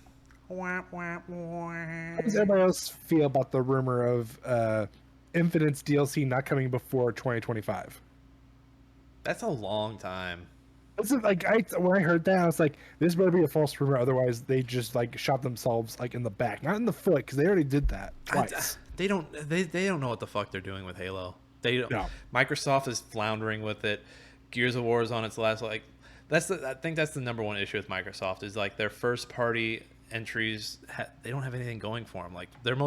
How does everybody else feel about the rumor of Infinite's DLC not coming before 2025? That's a long time. This is like when I heard that, I was like, "This better be a false rumor." Otherwise, they just like shot themselves like in the back, not in the foot, because they already did that twice. They don't know what the fuck they're doing with Halo. They don't. No. Microsoft is floundering with it. Gears of War is on its last. Like I think that's the number one issue with Microsoft is like their first party entries. They don't have anything going for them. Like their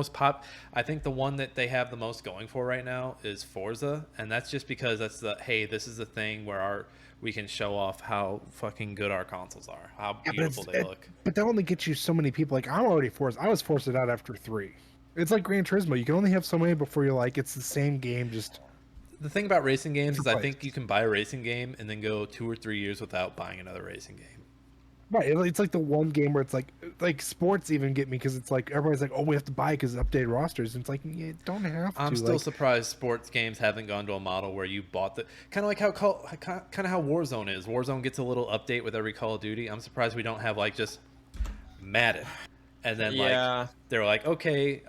I think the one that they have the most going for right now is Forza, and that's just because this is the thing where we can show off how fucking good our consoles are, how beautiful they look. But that only gets you so many people. Like I'm already forced. I was forced it out after 3. It's like Gran Turismo. You can only have so many before you're like, it's the same game. Just the thing about racing games is I Replaced. think you can buy a racing game and then go 2 or 3 years without buying another racing game. right. It's like the one game where it's like sports even get me because it's like everybody's like, oh, we have to buy because updated rosters. And it's like, you don't have to. I'm still surprised sports games haven't gone to a model where you bought the kind of like how Warzone is. Warzone gets a little update with every Call of Duty. I'm surprised we don't have like just Madden, and then like they're like, okay,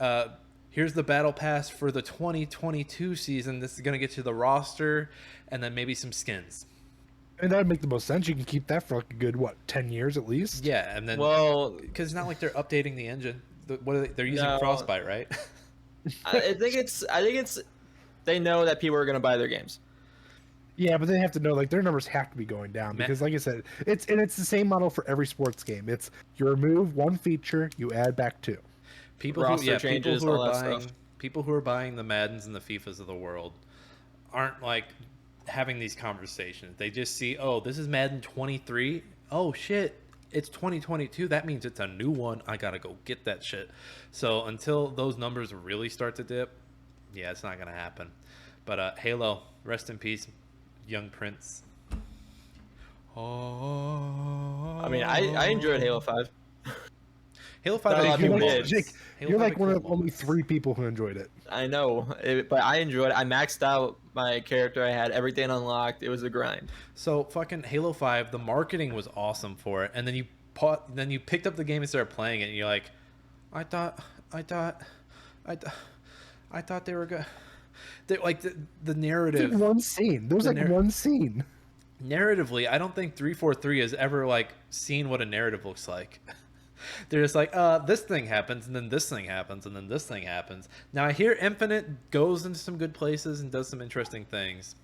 here's the battle pass for the 2022 season. This is gonna get you the roster, and then maybe some skins. And that would make the most sense. You can keep that for like a good 10 years at least. Yeah, and then because it's not like they're updating the engine. They're using Frostbite, right? I think it's they know that people are going to buy their games. Yeah, but they have to know like their numbers have to be going down because, like I said, it's the same model for every sports game. It's you remove one feature, you add back 2. People who are buying the Maddens and the FIFAs of the world aren't like having these conversations. They just see, oh, this is Madden 23. Oh shit, it's 2022. That means it's a new one. I gotta go get that shit. So until those numbers really start to dip, yeah, it's not gonna happen. But Halo, rest in peace, young Prince. I mean, I enjoyed Halo 5. Halo 5 Not a lot of You're people like, did. Jake, Halo you're 5 like one had of cool only moments. 3 people who enjoyed it. I know, but I enjoyed it. I maxed out my character. I had everything unlocked. It was a grind. So fucking Halo 5, the marketing was awesome for it, and then you picked up the game and started playing it, and you're like, I thought they were good. Like the There's narrative. like one scene. There's the like nar- one scene. Narratively, I don't think 343 has ever like seen what a narrative looks like. They're just like, this thing happens, and then this thing happens, and then this thing happens. Now I hear Infinite goes into some good places and does some interesting things.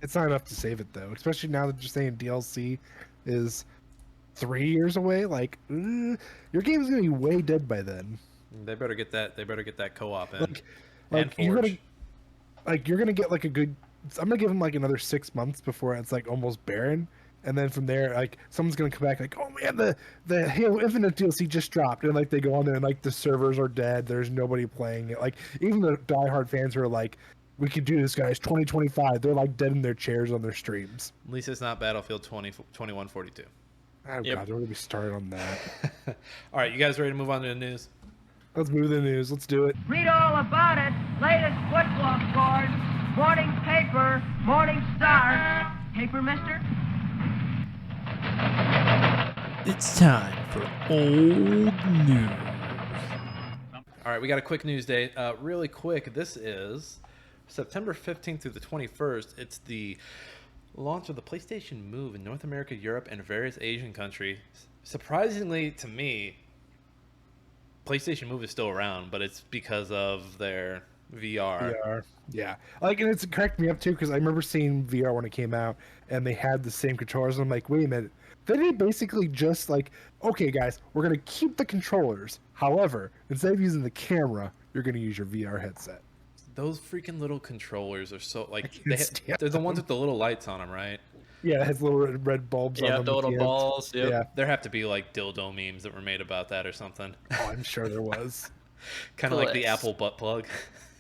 It's not enough to save it though, especially now that you're saying DLC is 3 years away. Like, your game's gonna be way dead by then. They better get that. They better get that co-op in. Like and you're Forge. gonna get like a good. I'm gonna give them like another 6 months before it's like almost barren, and then from there, like someone's gonna come back like, oh man, the Halo Infinite DLC just dropped, and like they go on there and like the servers are dead. There's nobody playing it. Like even the diehard fans are like, we could do this, guys. 2025. They're like dead in their chairs on their streams. At least it's not Battlefield 2142. Oh Yep. god, we're gonna be started on that. All right, you guys ready to move on to the news? Let's move to the news. Let's do it. Read all about it. Latest football scores. Morning paper. Morning Star. Paper, mister? It's time for old news. All right, we got a quick news day. Really quick, this is September 15th through the 21st. It's the launch of the PlayStation Move in North America, Europe, and various Asian countries. Surprisingly to me, PlayStation Move is still around, but it's because of their VR. VR. Yeah. Like, and it's cracked me up too because I remember seeing VR when it came out and they had the same controllers. And I'm like, wait a minute. They did basically just like, okay, guys, we're going to keep the controllers. However, instead of using the camera, you're going to use your VR headset. Those freaking little controllers are so like can't stand they're the ones with the little lights on them, right? Yeah, it has little red bulbs on Yeah, them. the at little end. balls. Yep. Yeah. There have to be like dildo memes that were made about that or something. Oh, I'm sure there was. Kind of like the Bliss. Apple butt plug.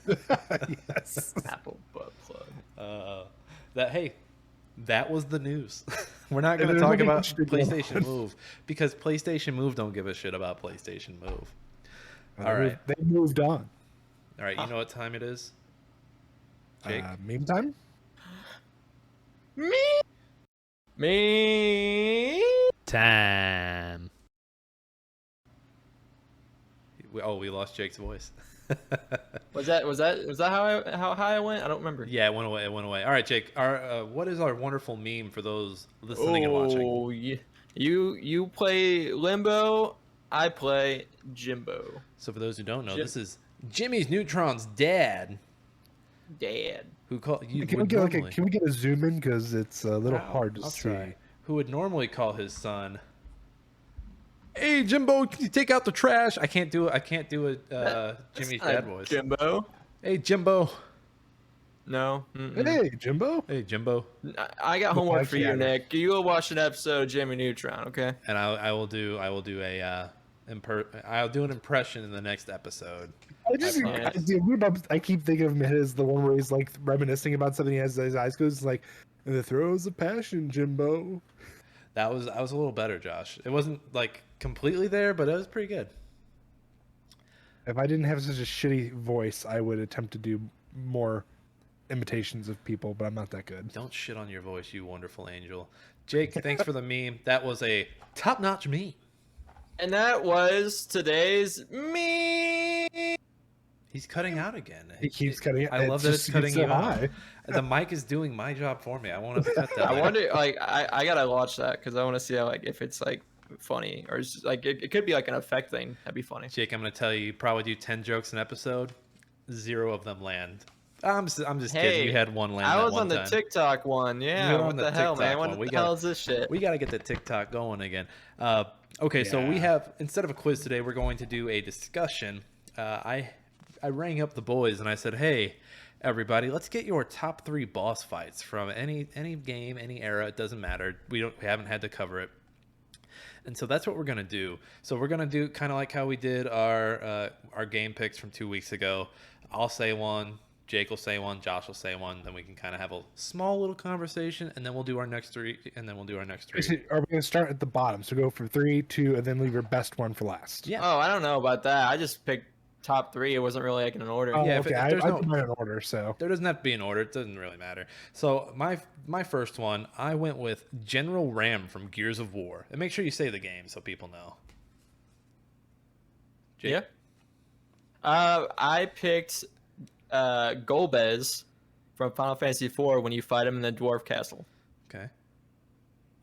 Yes. Apple butt plug. That was the news. We're not going And to there's talk nothing about interesting going PlayStation on. Move because PlayStation Move don't give a shit about PlayStation Move. All They right. moved- They moved on. All right, you know what time it is? Jake? Meme time? Me. Time. We lost Jake's voice. Was that how high I went? I don't remember. Yeah, it went away. All right, Jake. What is our wonderful meme for those listening and watching? Oh, you play Limbo. I play Jimbo. So for those who don't know, Jim- this is Jimmy's Neutron's dad, Dad. who called you. Can we get can we get a zoom in because it's a little hard to I'll see. try. Who would normally call his son, "Hey Jimbo, can you take out the trash?" I can't do it. I can't do a Jimmy's dad voice. Jimbo. Hey Jimbo. No. Mm-mm. Hey, Jimbo. Hey Jimbo. I got homework for you, Yeah. Nick. You go watch an episode of Jimmy Neutron, okay? And I will do I'll do an impression in the next episode. I keep thinking of him as the one where he's like reminiscing about something. He has his eyes closed, like, in the throes of passion, Jimbo. I was a little better, Josh. It wasn't like completely there, but it was pretty good. If I didn't have such a shitty voice, I would attempt to do more imitations of people, but I'm not that good. Don't shit on your voice, you wonderful angel. Jake, thanks for the meme. That was a top-notch meme. And that was today's me. He's cutting out again. He keeps cutting. I love that it's cutting so you high. out. The mic is doing my job for me. I won't have to cut that. I wonder, like, I gotta watch that because I want to see how, like, if it's like funny or it's, like it could be like an effect thing. That'd be funny. Jake, I'm gonna tell you probably do 10 jokes an episode. 0 of them land. I'm just kidding. Hey, You had one land. I that was one on the time. TikTok one. Yeah. You were What on the the hell, man? TikTok What one. We the got- hell is this shit? We got to get the TikTok going again. Okay, so we Yeah. have, instead of a quiz today, we're going to do a discussion. I rang up the boys and I said, hey, everybody, let's get your top 3 boss fights from any game, any era. It doesn't matter. We haven't had to cover it. And so that's what we're going to do. So we're going to do kind of like how we did our game picks from 2 weeks ago. I'll say one. Jake will say one, Josh will say one, then we can kind of have a small little conversation, and then we'll do our next three, and then we'll do our next three. Are we going to start at the bottom? So go from 3, 2, and then leave your best one for last. Yeah. Oh, I don't know about that. I just picked top 3. It wasn't really like in an order. Oh, Yeah, okay. if there's I no- put mine in order, so. There doesn't have to be an order. It doesn't really matter. So my first one, I went with General Ram from Gears of War. And make sure you say the game so people know. Jake? Yeah. I picked Golbez from Final Fantasy IV when you fight him in the Dwarf Castle. Okay.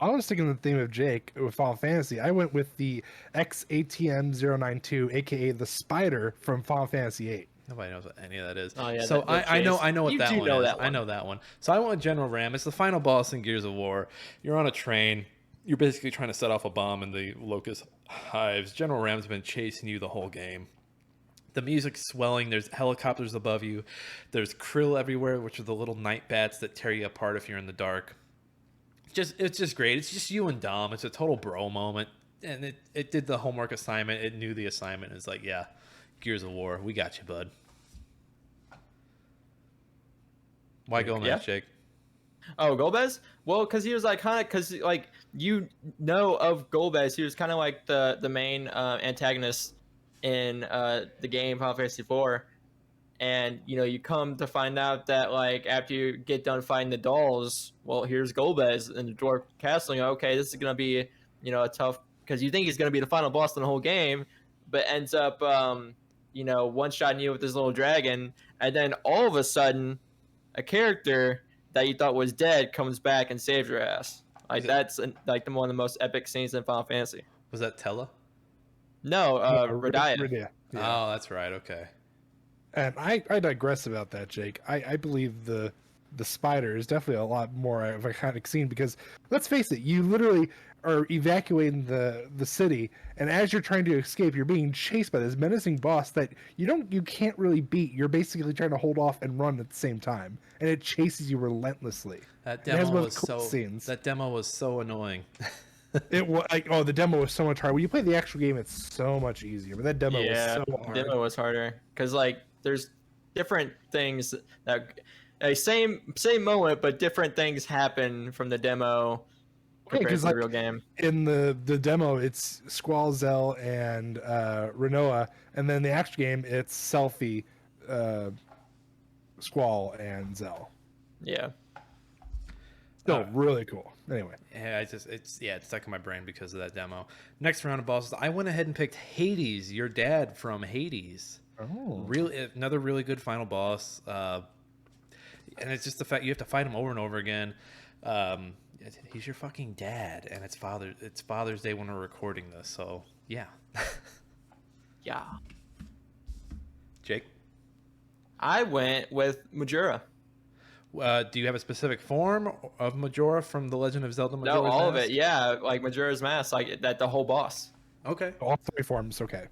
I was sticking the theme of Jake with Final Fantasy. I went with the XATM092, aka the Spider from Final Fantasy VIII. Nobody knows what any of that is. Oh, yeah, so the I know chase. what You that do one know is. that I one. know that one. So I went with General Ram. It's the final boss in Gears of War. You're on a train. You're basically trying to set off a bomb in the Locust Hives. General Ram's been chasing you the whole game. The music's swelling. There's helicopters above you. There's krill everywhere, which are the little night bats that tear you apart if you're in the dark. It's just great. It's just you and Dom. It's a total bro moment. And it did the homework assignment. It knew the assignment. It's like, yeah, Gears of War. We got you, bud. Why go next, Jake? Oh, Golbez? Well, because he was like kind of, because like you know of Golbez, he was kind of like the main antagonist in the game Final Fantasy IV, and you know you come to find out that like after you get done fighting the dolls, well, here's Golbez in the Dwarf Castle. You know, okay, this is gonna be a tough, because you think he's gonna be the final boss in the whole game, but ends up one shotting you with this little dragon, and then all of a sudden a character that you thought was dead comes back and saves your ass. Like that's like one of the most epic scenes in Final Fantasy. Was that Tella? No, Radiah. Radia. Yeah. Oh, that's right. Okay. And I digress about that, Jake. I believe the Spider is definitely a lot more of a iconic scene, because let's face it, you literally are evacuating the city, and as you're trying to escape, you're being chased by this menacing boss that you can't really beat. You're basically trying to hold off and run at the same time, and it chases you relentlessly. That It has demo one of was the cool so scenes. that demo was so annoying. It was like, oh, the demo was so much harder. When you play the actual game, it's so much easier, but that demo was so hard. Demo was harder because like there's different things that same moment, but different things happen from the demo compared to the real game. In the demo, it's Squall, Zell, and Renoa, and then the actual game, it's Selfie, Squall, and Zell. Yeah. Still really cool. Anyway, Yeah, it's stuck in my brain because of that demo. Next round of bosses, I went ahead and picked Hades, your dad from Hades. oh, Really, another really good final boss. And it's just the fact you have to fight him over and over again. He's your fucking dad, and it's Father's Day when we're recording this. So yeah, Yeah. Jake, I went with Majora. do you have a specific form of Majora from The Legend of Zelda? Majora's No, all of Mask? it. Yeah, like Majora's Mask, like that the whole boss. Okay. all 3 forms. Okay.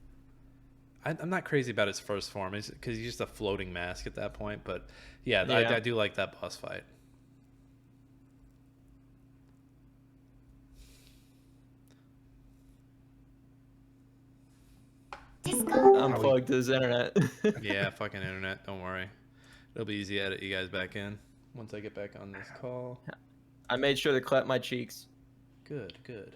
I'm not crazy about his first form, because he's just a floating mask at that point. But yeah, Yeah. I do like that boss fight. Unplugged his internet. Yeah, fucking internet. Don't worry. It'll be easy to edit you guys back in once I get back on this call. I made sure to clap my cheeks. Good, good.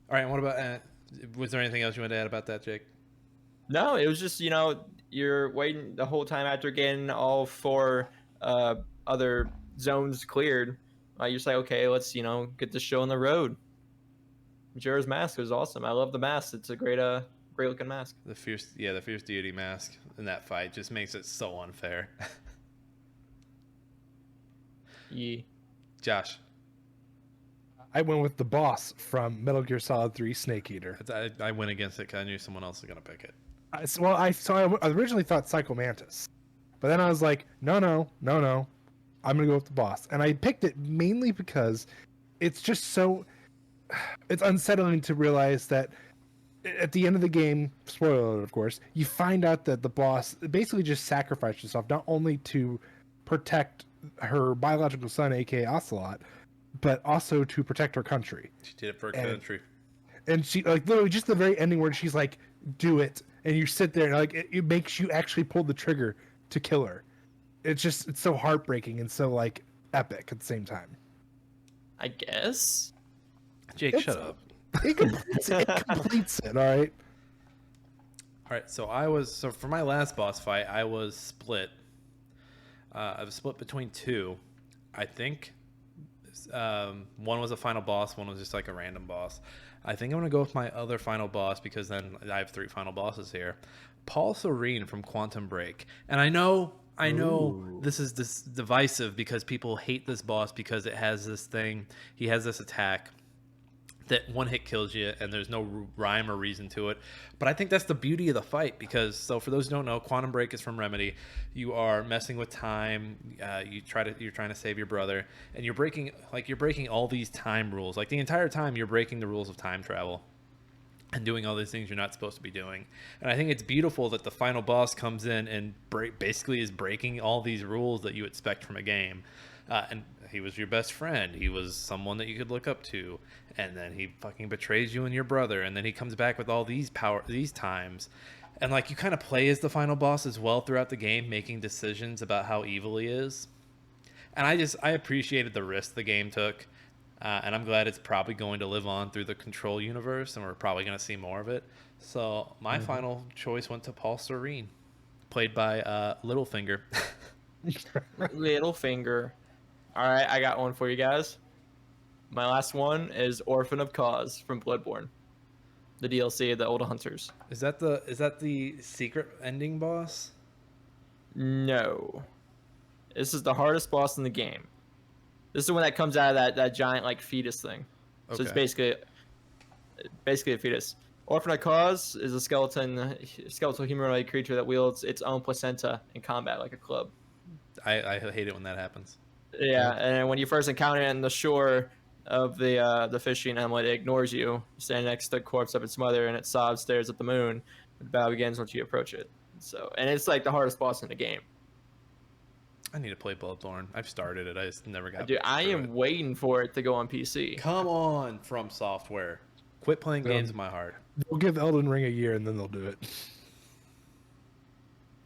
All right, and what about, was there anything else you wanted to add about that, Jake? No, it was just you're waiting the whole time after getting all 4 other zones cleared. You're just like, okay, let's get this show on the road. Majora's Mask was awesome. I love the mask. It's a great looking mask. The fierce deity mask in that fight just makes it so unfair. Yeah. Josh, I went with the boss from Metal Gear Solid 3, Snake Eater. I went against it because I knew someone else was gonna pick it. I originally thought Psycho Mantis, but then I was like, no, I'm gonna go with the boss, and I picked it mainly because it's just so, it's unsettling to realize that at the end of the game, spoiler alert, of course, you find out that the boss basically just sacrificed herself not only to protect her biological son, aka Ocelot, but also to protect her country. She did it for a country. And she like literally just the very ending where she's like, "Do it," and you sit there and like it makes you actually pull the trigger to kill her. It's so heartbreaking and so like epic at the same time. I guess. Jake, It's- shut up. It completes it. All right. All right, so for my last boss fight, I was split. I was split between two. I think one was a final boss, one was just like a random boss. I think I'm gonna go with my other final boss because then I have 3 final bosses here. Paul Serene from Quantum Break, and I know this is divisive because people hate this boss because it has this thing. He has this attack that one hit kills you and there's no rhyme or reason to it, but I think that's the beauty of the fight. Because so for those who don't know, Quantum Break is from Remedy. You are messing with time. You're trying to save your brother, and you're breaking all these time rules. Like the entire time you're breaking the rules of time travel and doing all these things you're not supposed to be doing. And I think it's beautiful that the final boss comes in and basically is breaking all these rules that you expect from a game. And he was your best friend. He was someone that you could look up to. And then he fucking betrays you and your brother. And then he comes back with all these times. And like you kind of play as the final boss as well throughout the game, making decisions about how evil he is. And I appreciated the risk the game took. And I'm glad it's probably going to live on through the Control universe, and we're probably going to see more of it. So my final choice went to Paul Serene, played by Littlefinger. Littlefinger. All right, I got one for you guys. My last one is Orphan of Cause from Bloodborne, the DLC of the Old Hunters. Is that the secret ending boss? No, this is the hardest boss in the game. This is the one that comes out of that giant like fetus thing. So it's Okay. basically a fetus. Orphan of Cause is a skeletal humanoid creature that wields its own placenta in combat like a club. I hate it when that happens. Yeah, and when you first encounter it on the shore of the fishing hamlet, it ignores you, standing next to the corpse of its mother, and it sobs, stares at the moon. The battle begins once you approach it. So, and it's like the hardest boss in the game. I need to play Bloodborne. I've started it. I just never got. Dude, I through am it. waiting for it to go on PC. Come on, From Software. Quit playing Yeah. games of my heart. We'll give Elden Ring a year and then they'll do it.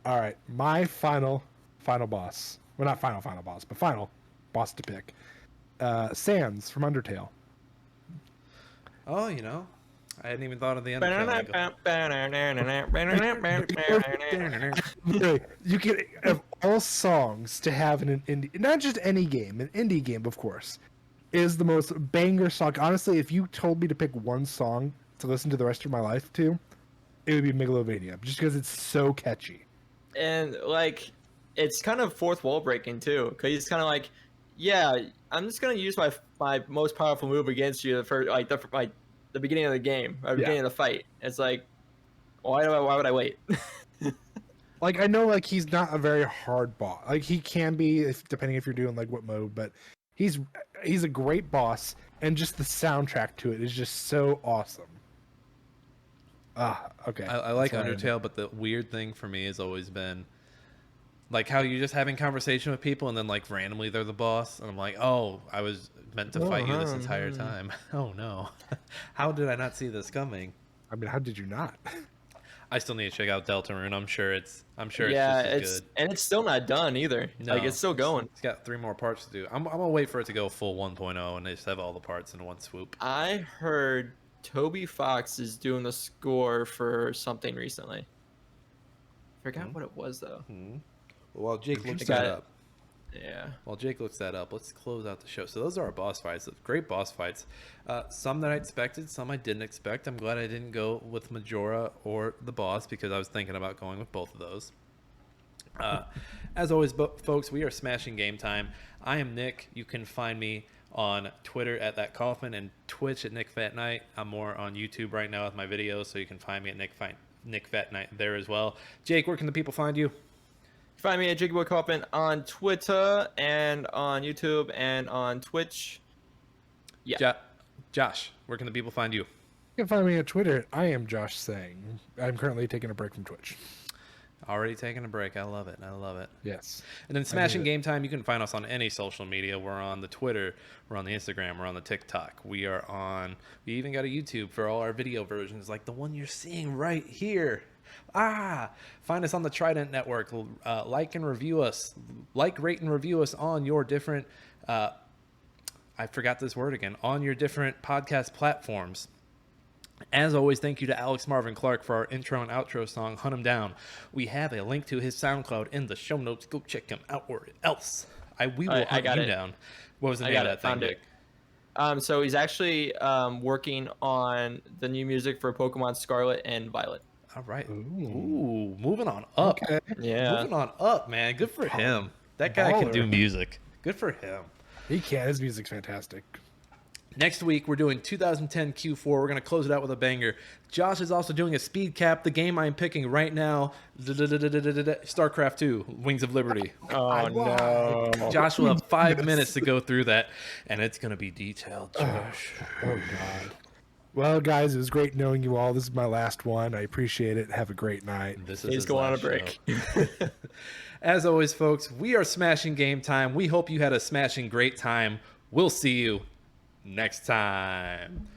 All right, my final boss. Well, not final boss, but final boss to pick. Sans from Undertale. Oh, I hadn't even thought of the end. Literally, you can of all songs to have in an indie, not just any game, an indie game, of course, is the most banger song. Honestly, if you told me to pick one song to listen to the rest of my life to, it would be Megalovania, just because it's so catchy. And like, it's kind of fourth wall breaking too, because he's kind of like, yeah, I'm just gonna use my most powerful move against you for the beginning of the game, or the beginning of the fight. It's like, why would I wait? Like, I know, like, he's not a very hard boss. Like, he can be, depending if you're doing like what mode, but he's a great boss, and just the soundtrack to it is just so awesome. Okay. I like That's what Undertale, but the weird thing for me has always been like how you're just having conversation with people and then like randomly they're the boss, and I'm like, oh, I was meant to fight you this entire time. Oh no, how did I not see this coming? I mean, how did you not? I still need to check out Deltarune. I'm sure it's Yeah, just as it's good. and it's still not done either. No, Like, it's still going. It's got 3 more parts to do. I'm gonna wait for it to go full 1.0 and they just have all the parts in one swoop. I heard Toby Fox is doing the score for something recently. Forgot what it was though. Well, while Jake looks got that it. up, let's close out the show. So those are our boss fights. Great boss fights. Some that I expected, some I didn't expect. I'm glad I didn't go with Majora or the boss because I was thinking about going with both of those. As always, folks, we are smashing game time. I am Nick. You can find me on Twitter at That Kaufman and Twitch at Nick Fat Night. I'm more on YouTube right now with my videos, so you can find me at Nick Fat Night there as well. Jake, where can the people find you? Find me at Jiggy Boy Kaufman on Twitter and on YouTube and on Twitch. Yeah. Josh, where can the people find you? You can find me on Twitter. I am Josh Sang. I'm currently taking a break from Twitch. Already taking a break. I love it. I love it. Yes. And then Smashing Game Time, you can find us on any social media. We're on the Twitter, we're on the Instagram, we're on the TikTok. We even got a YouTube for all our video versions, like the one you're seeing right here. Find us on the Trident Network. Like and review us. Like, rate, and review us on your different, I forgot this word again, on your different podcast platforms. As always, thank you to Alex Marvin Clark for our intro and outro song, Hunt 'Em Down. We have a link to his SoundCloud in the show notes. Go check him out, or else we will hunt you down. What was the name of that thing, Dick? So he's actually working on the new music for Pokemon Scarlet and Violet. All right. Ooh, moving on up. Okay. Yeah. Moving on up, man. Good for him. That guy can do music. Good for him. He can. His music's fantastic. Next week, we're doing 2010 Q4. We're going to close it out with a banger. Josh is also doing a speed cap. The game I'm picking right now, Starcraft 2, Wings of Liberty. Oh, no. Josh will have 5 minutes to go through that, and it's going to be detailed, Josh. Oh, God. Well, guys, it was great knowing you all. This is my last one. I appreciate it. Have a great night. He's going on a break. As always, folks, we are Smashing Game Time. We hope you had a smashing great time. We'll see you next time.